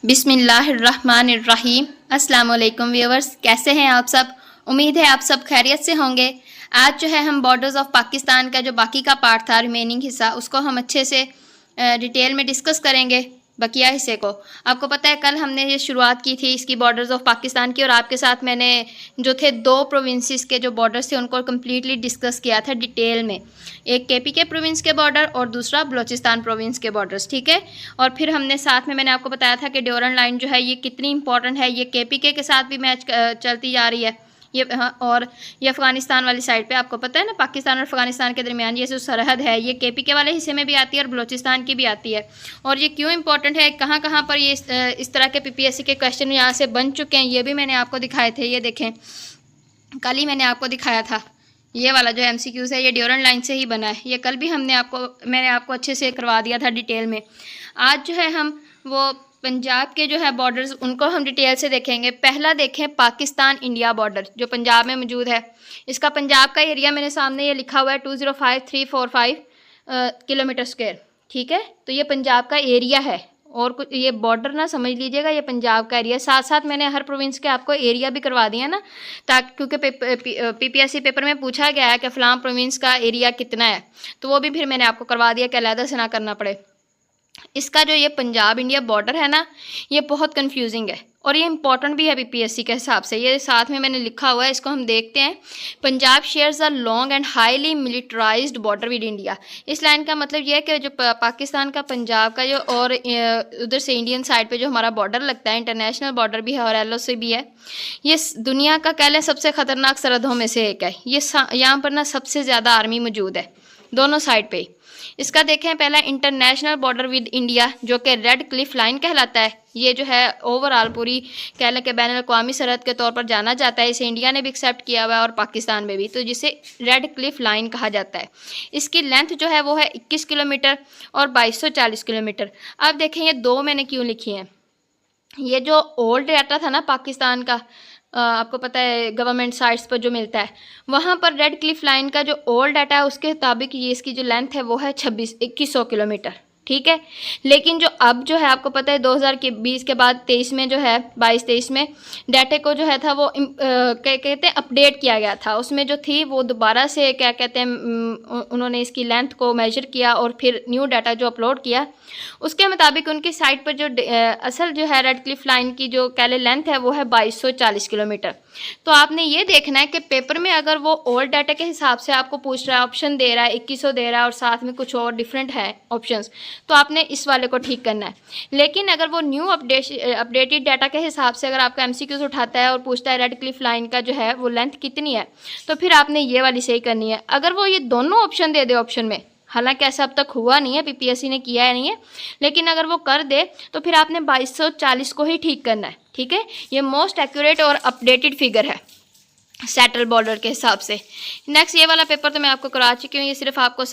बिस्मिल्लाहिर्रहमानिर्रहीम। अस्सलाम वालेकुम व्यूअर्स, कैसे हैं आप सब। उम्मीद है आप सब खैरियत से होंगे। आज जो है हम बॉर्डर्स ऑफ पाकिस्तान का जो बाकी का पार्ट था, रिमेनिंग हिस्सा, उसको हम अच्छे से डिटेल में डिस्कस करेंगे। बकिया हिस्से को आपको पता है कल हमने ये शुरुआत की थी इसकी बॉर्डर्स ऑफ पाकिस्तान की, और आपके साथ मैंने जो थे दो प्रोविंसेस के जो बॉर्डर्स थे उनको कम्प्लीटली डिस्कस किया था डिटेल में। एक केपी के प्रोविंस के बॉर्डर और दूसरा बलूचिस्तान प्रोविंस के बॉर्डर्स, ठीक है। और फिर हमने साथ में मैंने आपको बताया था कि ड्यूरन लाइन जो है ये कितनी इंपॉर्टेंट है, ये केपीके के साथ भी मैच चलती जा रही है ये, हाँ। और ये अफ़गानिस्तान वाली साइड पे आपको पता है ना, पाकिस्तान और अफ़गानिस्तान के दरमियान ये जो सरहद है ये केपीके वाले हिस्से में भी आती है और बलूचिस्तान की भी आती है। और ये क्यों इंपॉर्टेंट है, कहाँ कहाँ पर ये इस तरह के पीपीएससी के क्वेश्चन यहाँ से बन चुके हैं, ये भी मैंने आपको दिखाए थे। ये देखें, कल ही मैंने आपको दिखाया था। ये वाला जो एमसीक्यूज़ है ये ड्यूरन लाइन से ही बना है। ये कल भी मैंने आपको अच्छे से करवा दिया था डिटेल में। आज जो है हम वो पंजाब के जो है बॉर्डर्स उनको हम डिटेल से देखेंगे। पहला देखें पाकिस्तान इंडिया बॉर्डर जो पंजाब में मौजूद है। इसका पंजाब का एरिया मेरे सामने ये लिखा हुआ है 205345 किलोमीटर स्क्वायर, ठीक है। तो ये पंजाब का एरिया है और कुछ ये बॉर्डर ना समझ लीजिएगा, ये पंजाब का एरिया। साथ साथ मैंने हर प्रोविंस के आपको एरिया भी करवा दिया ना, ताकि क्योंकि पीपीएससी पेपर में पूछा गया है कि फ़लाँ प्रोविंस का एरिया कितना है, तो वो भी फिर मैंने आपको करवा दिया कि अलहदा से ना करना पड़े। इसका जो ये पंजाब इंडिया बॉर्डर है ना, ये बहुत कंफ्यूजिंग है और ये इंपॉर्टेंट भी है पीपीएससी के हिसाब से। ये साथ में मैंने लिखा हुआ है, इसको हम देखते हैं। Punjab shares a long and highly militarized border with India. इस लाइन का मतलब ये है कि जो पाकिस्तान का पंजाब का जो और उधर से इंडियन साइड पे जो हमारा बॉर्डर लगता है, इंटरनेशनल बॉर्डर भी है और एलओसी भी है। ये दुनिया का कह लें सबसे ख़तरनाक सरहदों में से एक है। ये यहाँ पर ना सबसे ज़्यादा आर्मी मौजूद है दोनों साइड पे। इसका देखें पहला इंटरनेशनल बॉर्डर विद इंडिया जो कि रेड क्लिफ लाइन कहलाता है। ये जो है ओवरऑल पूरी कह लें कि बैनुल अक़वामी सरहद के तौर पर जाना जाता है। इसे इंडिया ने भी एक्सेप्ट किया हुआ है और पाकिस्तान में भी, तो जिसे रेड क्लिफ लाइन कहा जाता है। इसकी लेंथ जो है वो है 21 किलोमीटर और 2240 किलोमीटर। अब देखें ये दो मैंने क्यों लिखी हैं। ये जो ओल्ड डाटा था ना पाकिस्तान का, आपको पता है गवर्नमेंट साइट्स पर जो मिलता है, वहाँ पर रेड क्लिफ लाइन का जो ओल्ड डाटा है उसके मुताबिक ये इसकी जो लेंथ है वो है 2100 किलोमीटर, ठीक है। लेकिन जो अब जो है आपको पता है 2020 के बाद 23 में जो है 22-23 में डाटे को जो है था वो कहते हैं अपडेट किया गया था। उसमें जो थी वो दोबारा से क्या कहते हैं उन्होंने इसकी लेंथ को मेजर किया और फिर न्यू डाटा जो अपलोड किया उसके मुताबिक उनकी साइट पर जो असल जो है रेड क्लिफ लाइन की जो कैले लेंथ है वो है 2240 किलोमीटर। तो आपने ये देखना है कि पेपर में अगर वो ओल्ड डाटा के हिसाब से आपको पूछ रहा है, ऑप्शन दे रहा है 2100 दे रहा है और साथ में कुछ और डिफरेंट है ऑप्शंस, तो आपने इस वाले को ठीक करना है। लेकिन अगर वो न्यू अपडेटेड डाटा के हिसाब से अगर आपका एमसीक्यूज उठाता है और पूछता है रेड क्लिफ लाइन का जो है वो लेंथ कितनी है, तो फिर आपने ये वाली सही करनी है। अगर वो ये दोनों ऑप्शन दे दे ऑप्शन में, हालांकि ऐसा अब तक हुआ नहीं है, पीपीएससी ने किया है नहीं है, लेकिन अगर वो कर दे तो फिर आपने 2240 को ही ठीक करना है, ठीक है। ये मोस्ट एक्यूरेट और अपडेटेड फिगर है सेटल बॉर्डर के हिसाब से। नेक्स्ट ये वाला पेपर तो मैं आपको करा चुकी हूँ, ये सिर्फ आपको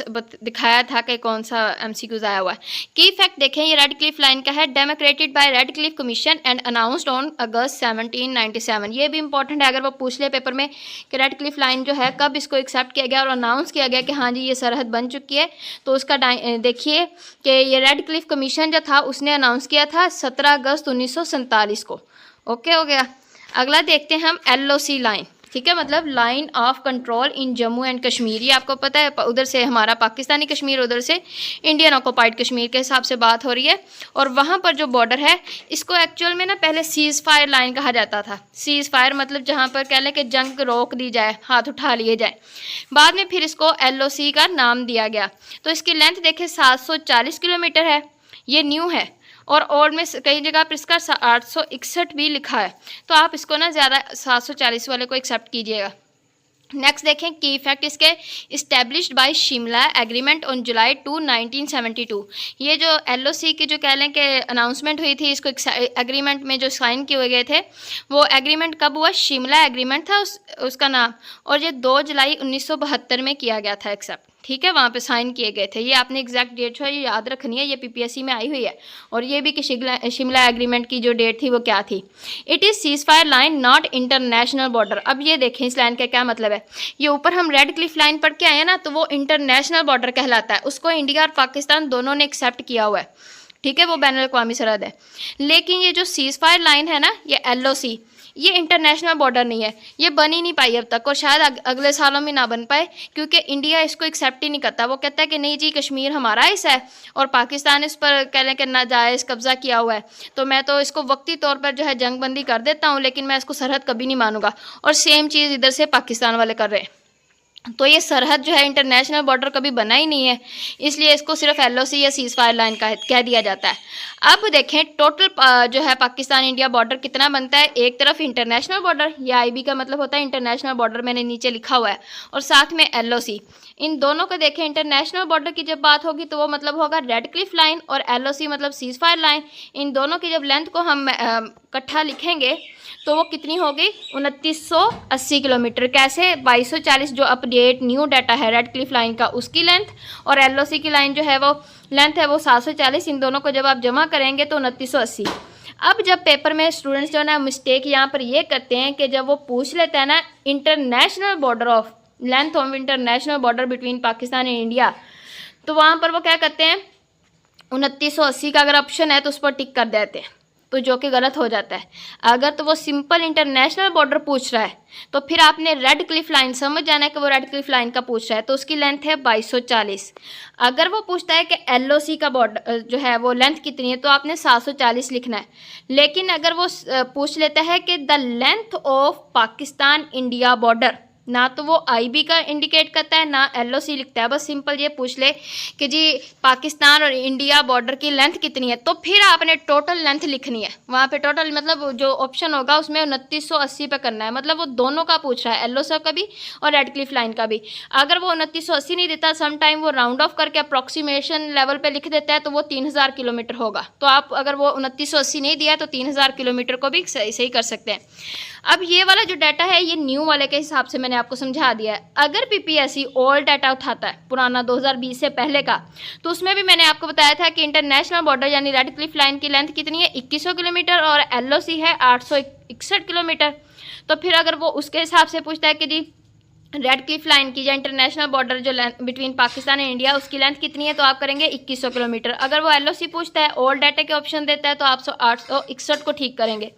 दिखाया था कि कौन सा एमसीक्यूज आया हुआ है। की फैक्ट देखें, ये रेड क्लिफ लाइन का है, demarcated by Radcliffe commission and announced on August 1797। ये भी इंपॉर्टेंट है, अगर वो पूछ ले पेपर में कि रेड क्लिफ लाइन जो है कब इसको एक्सेप्ट किया गया और अनाउंस किया गया कि हाँ जी ये सरहद बन चुकी है, तो उसका देखिए कि ये रेड क्लिफ कमीशन जो था उसने अनाउंस किया था 17 अगस्त 1947 को। ओके हो गया। अगला देखते हैं हम LOC लाइन, ठीक है, मतलब line of control in Jammu and Kashmir. ये आपको पता है उधर से हमारा पाकिस्तानी कश्मीर, उधर से इंडियन ऑक्युपाइड कश्मीर के हिसाब से बात हो रही है। और वहाँ पर जो बॉर्डर है इसको एक्चुअल में ना पहले सीज़ फायर लाइन कहा जाता था। सीज़ फायर मतलब जहाँ पर कह लें कि जंग रोक दी जाए, हाथ उठा लिए जाए। बाद में फिर इसको LOC का नाम दिया गया। तो इसकी लेंथ देखें 740 किलोमीटर है, ये न्यू है। और ओल्ड में कई जगह पर इसका 861 भी लिखा है, तो आप इसको ना ज़्यादा 740 वाले को एक्सेप्ट कीजिएगा। नेक्स्ट देखें की फैक्ट इसके, established bye Shimla agreement on July 2, 1972। ये जो LOC की जो कह लें कि अनाउंसमेंट हुई थी, इसको एग्रीमेंट में जो साइन किए गए थे, वो एग्रीमेंट कब हुआ, शिमला एग्रीमेंट था उसका नाम, और ये 2 जुलाई 1972 में किया गया था एक्सेप्ट, ठीक है। वहाँ पे साइन किए गए थे। ये आपने एग्जैक्ट डेट जो है ये याद रखनी है, ये पीपीएससी में आई हुई है। और ये भी कि शिमला एग्रीमेंट की जो डेट थी वो क्या थी। It is cease fire line not international border. अब ये देखें इस लाइन का क्या मतलब है। ये ऊपर हम रेड क्लिफ लाइन पढ़ के आए हैं ना, तो वो इंटरनेशनल बॉर्डर कहलाता है, उसको इंडिया और पाकिस्तान दोनों ने एक्सेप्ट किया हुआ है। ठीक है, वो बैनुल अक़वामी सरहद है। लेकिन ये जो सीज़ फायर लाइन है ना, ये LOC, ये इंटरनेशनल बॉर्डर नहीं है, ये बन ही नहीं पाई अब तक, और शायद अगले सालों में ना बन पाए, क्योंकि इंडिया इसको एक्सेप्ट ही नहीं करता। वो कहता है कि नहीं जी, कश्मीर हमारा हिस्सा है और पाकिस्तान इस पर कहने के नाजायज़ कब्ज़ा किया हुआ है, तो मैं तो इसको वक्ती तौर पर जो है जंगबंदी कर देता हूँ, लेकिन मैं इसको सरहद कभी नहीं मानूंगा। और सेम चीज़ इधर से पाकिस्तान वाले कर रहे हैं। तो ये सरहद जो है इंटरनेशनल बॉर्डर कभी बना ही नहीं है, इसलिए इसको सिर्फ LOC या सीज़ फायर लाइन का कह दिया जाता है। अब देखें टोटल जो है पाकिस्तान इंडिया बॉर्डर कितना बनता है। एक तरफ इंटरनेशनल बॉर्डर, या IB का मतलब होता है इंटरनेशनल बॉर्डर, मैंने नीचे लिखा हुआ है, और साथ में LOC। इन दोनों को देखें, इंटरनेशनल बॉर्डर की जब बात होगी तो वो मतलब होगा रेड क्लिफ लाइन, और LOC मतलब सीज़ फायर लाइन। इन दोनों की जब लेंथ को हम इकट्ठा लिखेंगे तो वो कितनी होगी, 2980 किलोमीटर। कैसे, 2240 जो अपडेट न्यू डाटा है रेड क्लिफ लाइन का, उसकी लेंथ, और LOC की लाइन जो है वो लेंथ है वो 740। इन दोनों को जब आप जमा करेंगे तो 2980। अब जब पेपर में स्टूडेंट्स जो है ना मिस्टेक यहाँ पर ये करते हैं कि जब वो पूछ लेते हैं ना international border of length of international border between Pakistan and India, तो वहाँ पर वो क्या करते हैं, 2980 का अगर ऑप्शन है तो उस पर टिक कर देते हैं, तो जो कि गलत हो जाता है। अगर तो वो सिंपल इंटरनेशनल बॉर्डर पूछ रहा है तो फिर आपने रेड क्लिफ लाइन समझ जाना है कि वो रेड क्लिफ लाइन का पूछ रहा है, तो उसकी लेंथ है 2240। अगर वो पूछता है कि LOC का बॉर्डर जो है वो लेंथ कितनी है, तो आपने 740 लिखना है। लेकिन अगर वो पूछ लेता है कि the length of Pakistan India border, ना तो वो IB का इंडिकेट करता है ना LOC लिखता है, बस सिंपल ये पूछ ले कि जी पाकिस्तान और इंडिया बॉर्डर की लेंथ कितनी है, तो फिर आपने टोटल लेंथ लिखनी है। वहाँ पे टोटल मतलब जो ऑप्शन होगा उसमें 2980 पे करना है, मतलब वो दोनों का पूछ रहा है, LOC का भी और रेड क्लिफ लाइन का भी। अगर वो 2980 नहीं देता, सम टाइम वो राउंड ऑफ करके अप्रॉक्सीमेशन लेवल पर लिख देता है, तो वो 3000 किलोमीटर होगा। तो आप अगर वो 2980 नहीं दिया तो 3000 किलोमीटर को भी सही कर सकते हैं। अब ये वाला जो डाटा है ये न्यू वाले के हिसाब से मैंने आपको समझा दिया है। अगर PPSC ओल्ड डाटा उठाता है, पुराना 2020 से पहले का, तो उसमें भी मैंने आपको बताया था कि इंटरनेशनल बॉर्डर यानी रेड क्लिफ लाइन की लेंथ कितनी है, 2100 किलोमीटर, और LOC है 861 किलोमीटर। तो फिर अगर वो उसके हिसाब से पूछता है कि जी रेड क्लिफ लाइन की या इंटरनेशनल बॉर्डर जो length between Pakistan and India उसकी लेंथ कितनी है, तो आप करेंगे 2100 किलोमीटर। अगर वो LOC पूछता है, ओल्ड डाटा के ऑप्शन देता है, तो आप 861 को ठीक करेंगे।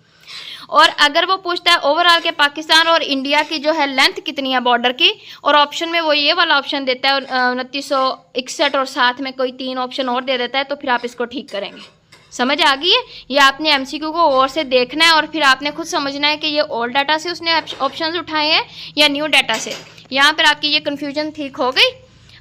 और अगर वो पूछता है ओवरऑल के पाकिस्तान और इंडिया की जो है लेंथ कितनी है बॉर्डर की, और ऑप्शन में वो ये वाला ऑप्शन देता है 2961 और साथ में कोई 3 ऑप्शन और दे देता है, तो फिर आप इसको ठीक करेंगे। समझ आ गई है? ये आपने MCQ को और से देखना है और फिर आपने खुद समझना है कि ये ओल्ड डाटा से उसने ऑप्शंस उठाए हैं या न्यू डाटा से। यहाँ पर आपकी ये कन्फ्यूजन ठीक हो गई।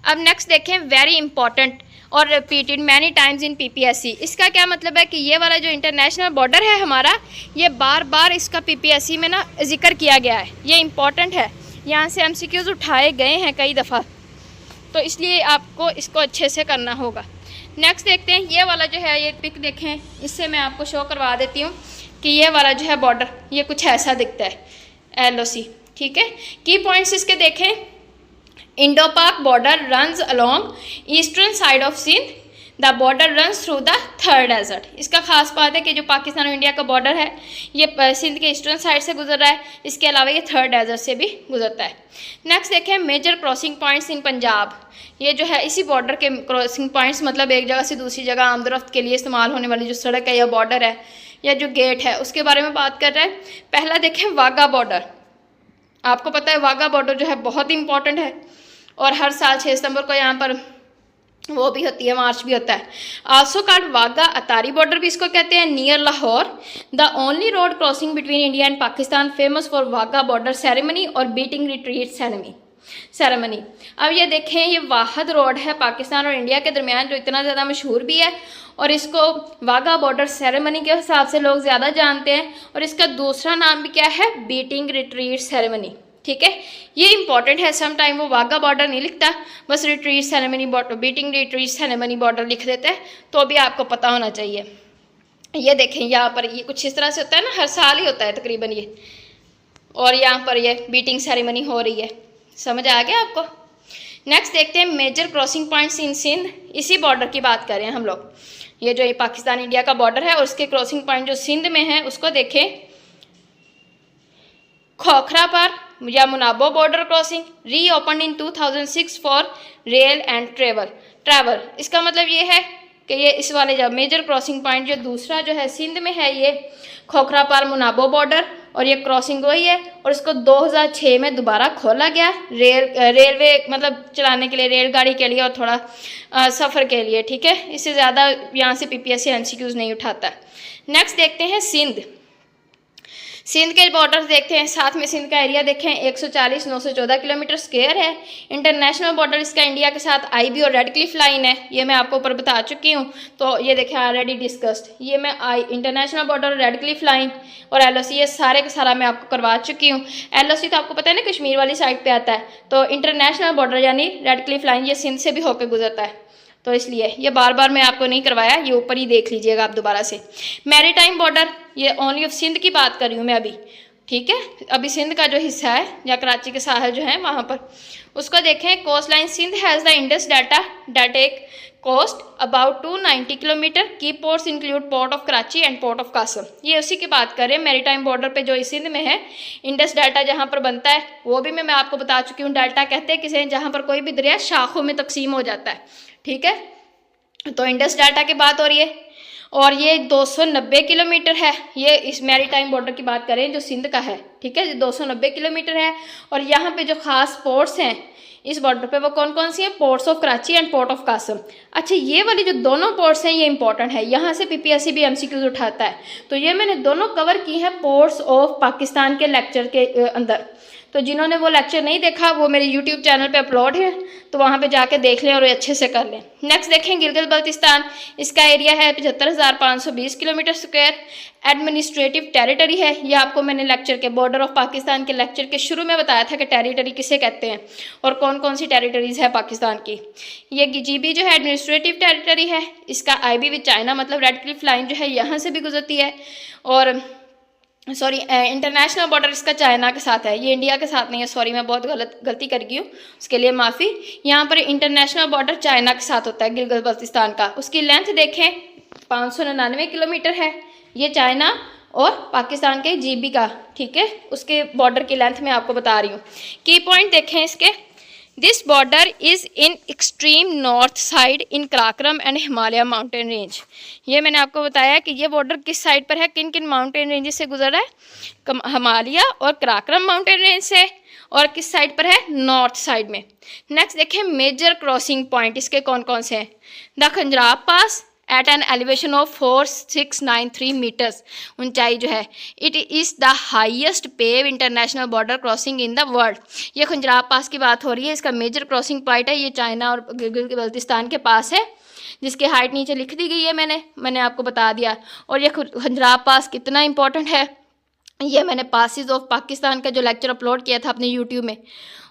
अब नेक्स्ट देखें, वेरी इंपॉर्टेंट और repeated many times in PPSC। इसका क्या मतलब है कि ये वाला जो इंटरनेशनल बॉर्डर है हमारा, ये बार बार इसका PPSC में ना जिक्र किया गया है, ये इंपॉर्टेंट है, यहाँ से MCQs उठाए गए हैं कई दफ़ा, तो इसलिए आपको इसको अच्छे से करना होगा। नेक्स्ट देखते हैं, ये वाला जो है ये पिक देखें, इससे मैं आपको शो करवा देती हूँ कि ये वाला जो है बॉर्डर ये कुछ ऐसा दिखता है, LOC। ठीक है, की पॉइंट्स इसके देखें, Indo Pak border runs along eastern side of Sindh, the border runs through the Thar desert. इसका खास बात है कि जो पाकिस्तान और इंडिया का बॉर्डर है ये सिंध के ईस्टर्न साइड से गुजर रहा है, इसके अलावा ये थर डेजर्ट से भी गुजरता है। नेक्स्ट देखें, major crossing points in Punjab. ये जो है इसी बॉर्डर के क्रॉसिंग पॉइंट्स, मतलब एक जगह से दूसरी जगह आमदरफ्त के लिए इस्तेमाल होने वाली जो सड़क है या बॉर्डर है या जो गेट है, उसके बारे में बात कर रहा है। पहला देखें, वाघा बॉर्डर। आपको पता है वाघा बॉर्डर जो है बहुत इंपॉर्टेंट है और हर साल 6 सितंबर को यहाँ पर वो भी होती है, मार्च भी होता है। Also called Wagah Attari border भी इसको कहते हैं, near Lahore, the only road crossing between India and Pakistan, famous for Wagah border ceremony और बीटिंग रिट्रीट सेरेमनी। अब ये देखें, ये वाहद रोड है पाकिस्तान और इंडिया के दरमियान जो इतना ज़्यादा मशहूर भी है, और इसको वाघा बॉर्डर सेरेमनी के हिसाब से लोग ज़्यादा जानते हैं, और इसका दूसरा नाम भी क्या है, बीटिंग रिट्रीट सेरेमनी। ठीक है, ये इंपॉर्टेंट है। सम टाइम वो वाघा बॉर्डर नहीं लिखता, बस retreat ceremony border, beating retreat ceremony border लिख देता है, तो भी आपको पता होना चाहिए। ये देखें, यहाँ पर ये कुछ इस तरह से होता है ना, हर साल ही होता है तकरीबन ये, और यहाँ पर ये बीटिंग सेरेमनी हो रही है। समझ आ गया आपको? नेक्स्ट देखते हैं, major crossing points in Sindh. इसी बॉर्डर की बात कर रहे हैं हम लोग, ये जो ये पाकिस्तान इंडिया का बॉर्डर है और उसके क्रॉसिंग पॉइंट जो सिंध में है उसको देखें। खोखरा पर या Munabao border crossing reopen in 2006 for rail and travel. इसका मतलब ये है कि ये इस वाले जो मेजर क्रॉसिंग पॉइंट जो दूसरा जो है सिंध में है, ये खोखरापार मुनाबो बॉर्डर, और ये क्रॉसिंग वही है। और इसको 2006 में दोबारा खोला गया रेलवे मतलब चलाने के लिए, रेलगाड़ी के लिए और थोड़ा सफ़र के लिए, ठीक है। इससे ज़्यादा यहाँ से पीपीएससी एमसीक्यूज़ नहीं उठाता। नेक्स्ट देखते हैं सिंध। सिंध के बॉर्डर देखते हैं, साथ में सिंध का एरिया देखें 140,914 किलोमीटर स्क्वायर है। इंटरनेशनल बॉर्डर इसका इंडिया के साथ आईबी और रेड क्लिफ लाइन है, ये मैं आपको ऊपर बता चुकी हूँ। तो ये देखें ऑलरेडी डिस्कस्ड, ये मैं international border, red Cliff line और एलओसी, ये सारे का सारा मैं आपको करवा चुकी हूँ। एलओसी तो आपको पता है ना कश्मीर वाली साइड पर आता है, तो इंटरनेशनल बॉर्डर यानी रेड क्लिफ लाइन ये सिंध से भी होकर गुजरता है, तो इसलिए ये बार बार मैं आपको नहीं करवाया, ये ऊपर ही देख लीजिएगा आप दोबारा से। मैरीटाइम बॉर्डर, ये ओनली ऑफ सिंध की बात कर रही हूँ मैं अभी, ठीक है। अभी सिंध का जो हिस्सा है या कराची के साहल जो है वहाँ पर उसको देखें। Coast line Sindh has the Indus delta coast about 290 kilometres. Key ports include port of Karachi and port of Qasim. ये उसी की बात करें मैरीटाइम बॉर्डर पे जो सिंध में है। इंडस डेल्टा जहाँ पर बनता है वो भी मैं आपको बता चुकी हूँ। डेल्टा कहते हैं किसे, जहाँ पर कोई भी दरिया शाखों में तकसीम हो जाता है, ठीक है। तो इंडस डेल्टा की बात हो रही है और ये 290 किलोमीटर है। ये इस मैरीटाइम बॉर्डर की बात करें जो सिंध का है, ठीक है, 290 किलोमीटर है। और यहाँ पे जो खास पोर्ट्स हैं इस बॉर्डर पे वो कौन कौन सी हैं? Ports of Karachi and port of Qasim. अच्छा, ये वाली जो दोनों पोर्ट्स हैं ये इंपॉर्टेंट है, यहाँ से पीपीएससी भी एमसीक्यूज उठाता है। तो ये मैंने दोनों कवर की हैं पोर्ट्स ऑफ पाकिस्तान के लेक्चर के अंदर। तो जिन्होंने वो लेक्चर नहीं देखा वो मेरे यूट्यूब चैनल पे अपलोड है, तो वहाँ पे जाके देख लें और अच्छे से कर लें। नेक्स्ट देखें गिलगित बल्तिस्तान। इसका एरिया है 75,520 किलोमीटर स्क्वायर। एडमिनिस्ट्रेटिव टेरिटरी है, ये आपको मैंने लेक्चर के बॉर्डर ऑफ पाकिस्तान के लेक्चर के शुरू में बताया था कि टेरिटरी किसे कहते हैं और कौन कौन सी टेरिटरीज है पाकिस्तान की। ये जीबी जो है एडमिनिस्ट्रेटिव टेरिटरी है। इसका आईबी विद चाइना मतलब रेड क्लिफ लाइन जो है यहाँ से भी गुजरती है। और सॉरी, इंटरनेशनल बॉर्डर इसका चाइना के साथ है, ये इंडिया के साथ नहीं है। सॉरी, मैं बहुत गलती कर गई हूँ, उसके लिए माफ़ी। यहाँ पर इंटरनेशनल बॉर्डर चाइना के साथ होता है गिलगित बल्तिस्तान का। उसकी लेंथ देखें 599 किलोमीटर है। ये चाइना और पाकिस्तान के जीबी का, ठीक है, उसके बॉर्डर की लेंथ मैं आपको बता रही हूँ। की पॉइंट देखें इसके। This border is in extreme north side in Karakoram and Himalaya mountain range. ये मैंने आपको बताया कि ये बॉर्डर किस साइड पर है, किन किन माउंटेन रेंज से गुजर रहा है, हिमालय और कराक्रम माउंटेन रेंज से। और किस साइड पर है? नॉर्थ साइड में। नेक्स्ट देखें मेजर क्रॉसिंग पॉइंट इसके कौन कौन से हैं। The Khunjerab pass at an elevation of 4693 metres, ऊंचाई जो है। It is the highest pave international border crossing in the world. ये खंजराब पास की बात हो रही है, इसका मेजर क्रॉसिंग पॉइंट है। ये चाइना और गिलगित बल्तिस्तान के पास है, जिसकी हाइट नीचे लिख दी गई है, मैंने आपको बता दिया। और ये खंजराब पास कितना इंपॉर्टेंट है, ये मैंने पासिस ऑफ पाकिस्तान का जो लेक्चर अपलोड किया था अपने यूट्यूब में,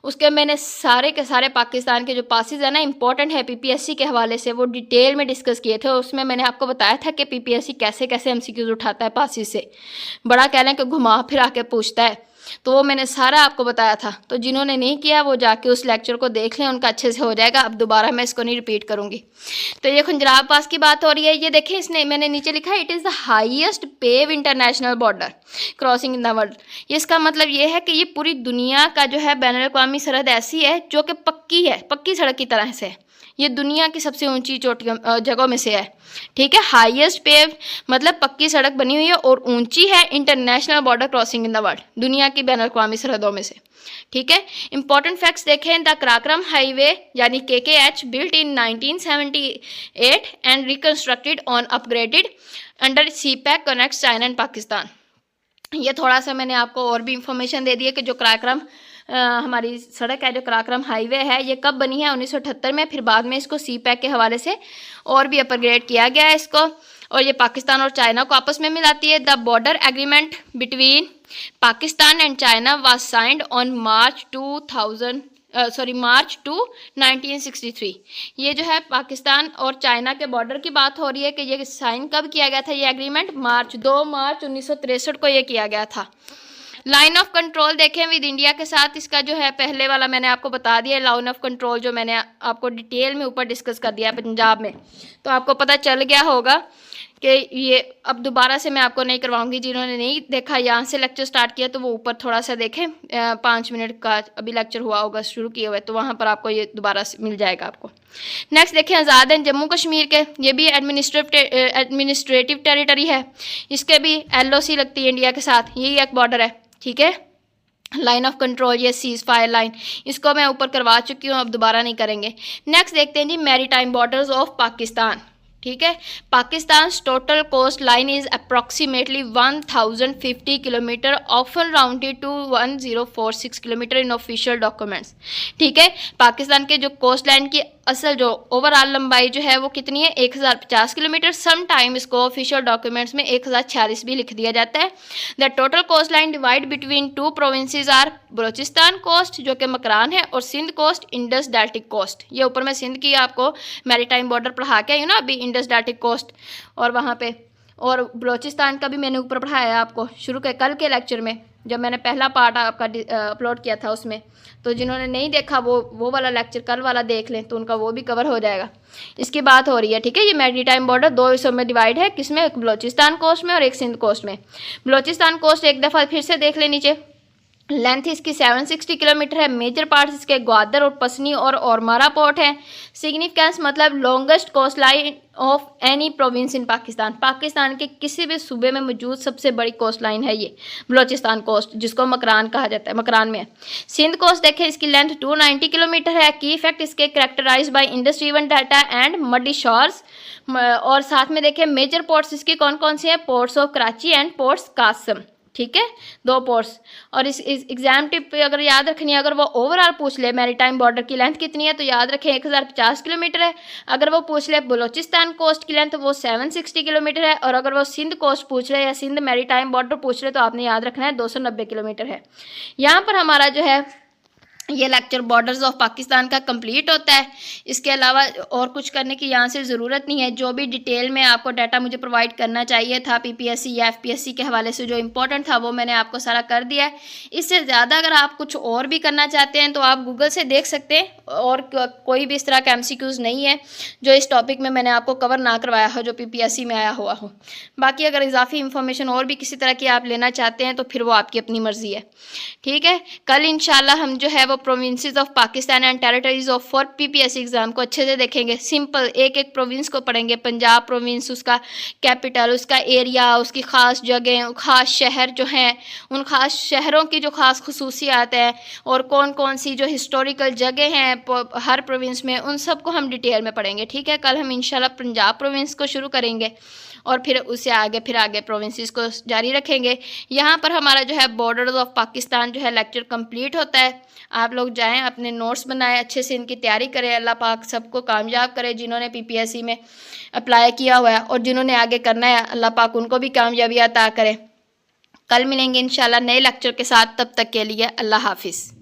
उसके मैंने सारे के सारे पाकिस्तान के जो पासिस है ना इंपॉर्टेंट है पीपीएससी के हवाले से, वो डिटेल में डिस्कस किए थे। उसमें मैंने आपको बताया था कि पीपीएससी कैसे कैसे एमसीक्यूज उठाता है पासिस से, बड़ा कह लें कि घुमा फिरा के पूछता है। तो वो मैंने सारा आपको बताया था। तो जिन्होंने नहीं किया वो जाके उस लेक्चर को देख लें, उनका अच्छे से हो जाएगा। अब दोबारा मैं इसको नहीं रिपीट करूँगी। तो ये खंजराब पास की बात हो रही है। ये देखें, इसने मैंने नीचे लिखा है it is the highest pave international border crossing in the world. इसका मतलब ये है कि ये पूरी दुनिया का जो है बैनुल-अक़वामी सरहद ऐसी है जो कि पक्की है, पक्की सड़क की तरह से। ये दुनिया की सबसे ऊंची चोटियों जगहों में से है, ठीक है। हाईएस्ट पेव मतलब पक्की सड़क बनी हुई है और ऊंची है international border crossing in the world, दुनिया की बैनुल-अक़वामी सरहदों में से, ठीक है। इंपॉर्टेंट फैक्ट्स देखें। द कराक्रम हाईवे यानी KKH built in 1978 and reconstructed on upgraded under CPEC connects China and Pakistan. ये थोड़ा सा मैंने आपको और भी इंफॉर्मेशन दे दी है कि जो कराक्रम हमारी सड़क है, जो कराक्रम हाईवे है, ये कब बनी है? 1978 में। फिर बाद में इसको CPEC के हवाले से और भी अपग्रेड किया गया है इसको, और ये पाकिस्तान और चाइना को आपस में मिलाती है। The border agreement between Pakistan and China was signed on March 2 1963। ये जो है पाकिस्तान और चाइना के बॉर्डर की बात हो रही है कि ये साइन कब किया गया था? ये एग्रीमेंट 2 मार्च 1963 को ये किया गया था। लाइन ऑफ कंट्रोल देखें विद इंडिया के साथ, इसका जो है पहले वाला मैंने आपको बता दिया। लाइन ऑफ कंट्रोल जो मैंने आपको डिटेल में ऊपर डिस्कस कर दिया पंजाब में, तो आपको पता चल गया होगा कि ये अब दोबारा से मैं आपको नहीं करवाऊंगी। जिन्होंने नहीं देखा यहाँ से लेक्चर स्टार्ट किया तो वो ऊपर थोड़ा सा देखें, 5 मिनट का अभी लेक्चर हुआ होगा शुरू किए हुए, तो वहाँ पर आपको ये दोबारा से मिल जाएगा आपको। नेक्स्ट देखें आज़ाद है जम्मू कश्मीर के, ये भी एडमिनिस्ट्रेटिव टेरिटरी है, इसके भी LOC लगती है इंडिया के साथ, यही एक बॉर्डर है, ठीक है। लाइन ऑफ कंट्रोल, ये सीज फायर लाइन, इसको मैं ऊपर करवा चुकी हूँ, अब दोबारा नहीं करेंगे। नेक्स्ट देखते हैं जी मैरीटाइम बॉर्डर्स ऑफ पाकिस्तान, ठीक है। Pakistan total coast line is approximately 1050 kilometre, often rounded to 1046 kilometre in official documents, ठीक है। पाकिस्तान के जो कोस्ट लाइन की असल जो ओवरऑल लंबाई जो है वो कितनी है, 1050 किलोमीटर। सम टाइम इसको ऑफिशियल डॉक्यूमेंट्स में 1046 भी लिख दिया जाता है। The total coast line divide between 2 provinces are Balochistan coast जो कि मकरान है, और Sindh coast Indus deltaic coast. ये ऊपर मैं सिंध की आपको मैरीटाइम बॉर्डर पढ़ा के आई हूँ ना अभी, इंडस डेल्टिक कोस्ट, और वहाँ पे और बलोचिस्तान का भी मैंने ऊपर पढ़ाया आपको शुरू के कल के लेक्चर में, जब मैंने पहला पार्ट आपका अपलोड किया था उसमें। तो जिन्होंने नहीं देखा वो वाला लेक्चर कल वाला देख लें, तो उनका वो भी कवर हो जाएगा। इसकी बात हो रही है, ठीक है। ये मैरीटाइम बॉर्डर 2 हिस्सों में डिवाइड है, किसमें, एक बलोचिस्तान कोस्ट में और एक सिंध कोस्ट में। बलोचिस्तान कोस्ट एक दफ़ा फिर से देख ले नीचे, लेंथ इसकी 760 किलोमीटर है। मेजर पार्ट्स इसके ग्वादर और पसनी और औरमारा पोर्ट है। सिग्निफिकेंस मतलब longest coast line of any province in Pakistan, Pakistan के किसी भी सूबे में मौजूद सबसे बड़ी कोस्ट लाइन है ये बलोचिस्तान कोस्ट, जिसको मकरान कहा जाता है, मकरान में है। सिंध कोस्ट देखें, इसकी लेंथ 290 किलोमीटर है। की इफेक्ट इसके characterise by Indus river delta and muddy shores, और साथ में देखें मेजर पोर्ट्स इसके कौन कौन से हैं, ports of Karachi and ports Qasim, ठीक है, 2 पोर्ट्स। और इस एग्जाम टिप पे अगर याद रखनी है, अगर वो ओवरऑल पूछ ले मैरीटाइम बॉर्डर की लेंथ कितनी है, तो याद रखें 1050 किलोमीटर है। अगर वो पूछ ले बलोचिस्तान कोस्ट की लेंथ, वो 760 किलोमीटर है। और अगर वो सिंध कोस्ट पूछ ले या सिंध मैरीटाइम बॉर्डर पूछ ले, तो आपने याद रखना है 290 किलोमीटर है। यहाँ पर हमारा जो है ये लेक्चर बॉर्डर्स ऑफ पाकिस्तान का कंप्लीट होता है। इसके अलावा और कुछ करने की यहाँ से ज़रूरत नहीं है। जो भी डिटेल में आपको डाटा मुझे प्रोवाइड करना चाहिए था PPSC या FPSC के हवाले से, जो इम्पोर्टेंट था वो मैंने आपको सारा कर दिया है। इससे ज़्यादा अगर आप कुछ और भी करना चाहते हैं तो आप गूगल से देख सकते हैं, और कोई भी इस तरह का MCQs नहीं है जो इस टॉपिक में मैंने आपको कवर ना करवाया हो, जो PPSC में आया हुआ हो। बाकी अगर इजाफी इंफॉर्मेशन और भी किसी तरह की आप लेना चाहते हैं तो फिर वो आपकी अपनी मर्ज़ी है, ठीक है। कल इंशाल्लाह हम जो है वो provinces of Pakistan and territories of for PPSC exam को अच्छे से देखेंगे। सिंपल एक एक प्रोविंस को पढ़ेंगे। पंजाब प्रोविंस, उसका कैपिटल, उसका एरिया, उसकी ख़ास जगह, ख़ास शहर जो हैं, उन ख़ास शहरों की जो ख़ास खसूसियात हैं, और कौन कौन सी जो हिस्टोरिकल जगह हैं हर प्रोविंस में, उन सब को हम डिटेल में पढ़ेंगे, ठीक है। कल हम इंशाल्लाह पंजाब प्रोविंस को शुरू करेंगे और फिर उससे आगे प्रोविंसेस को जारी रखेंगे। यहाँ पर हमारा जो है बॉर्डर्स ऑफ पाकिस्तान जो है लेक्चर कंप्लीट होता है। आप लोग जाएं, अपने नोट्स बनाएं, अच्छे से इनकी तैयारी करें। अल्लाह पाक सबको कामयाब करे, जिन्होंने PPSC में अप्लाई किया हुआ है और जिन्होंने आगे करना है, अल्लाह पाक उनको भी कामयाबी अता करे। कल मिलेंगे इंशाल्लाह नए लेक्चर के साथ, तब तक के लिए अल्लाह हाफिज़।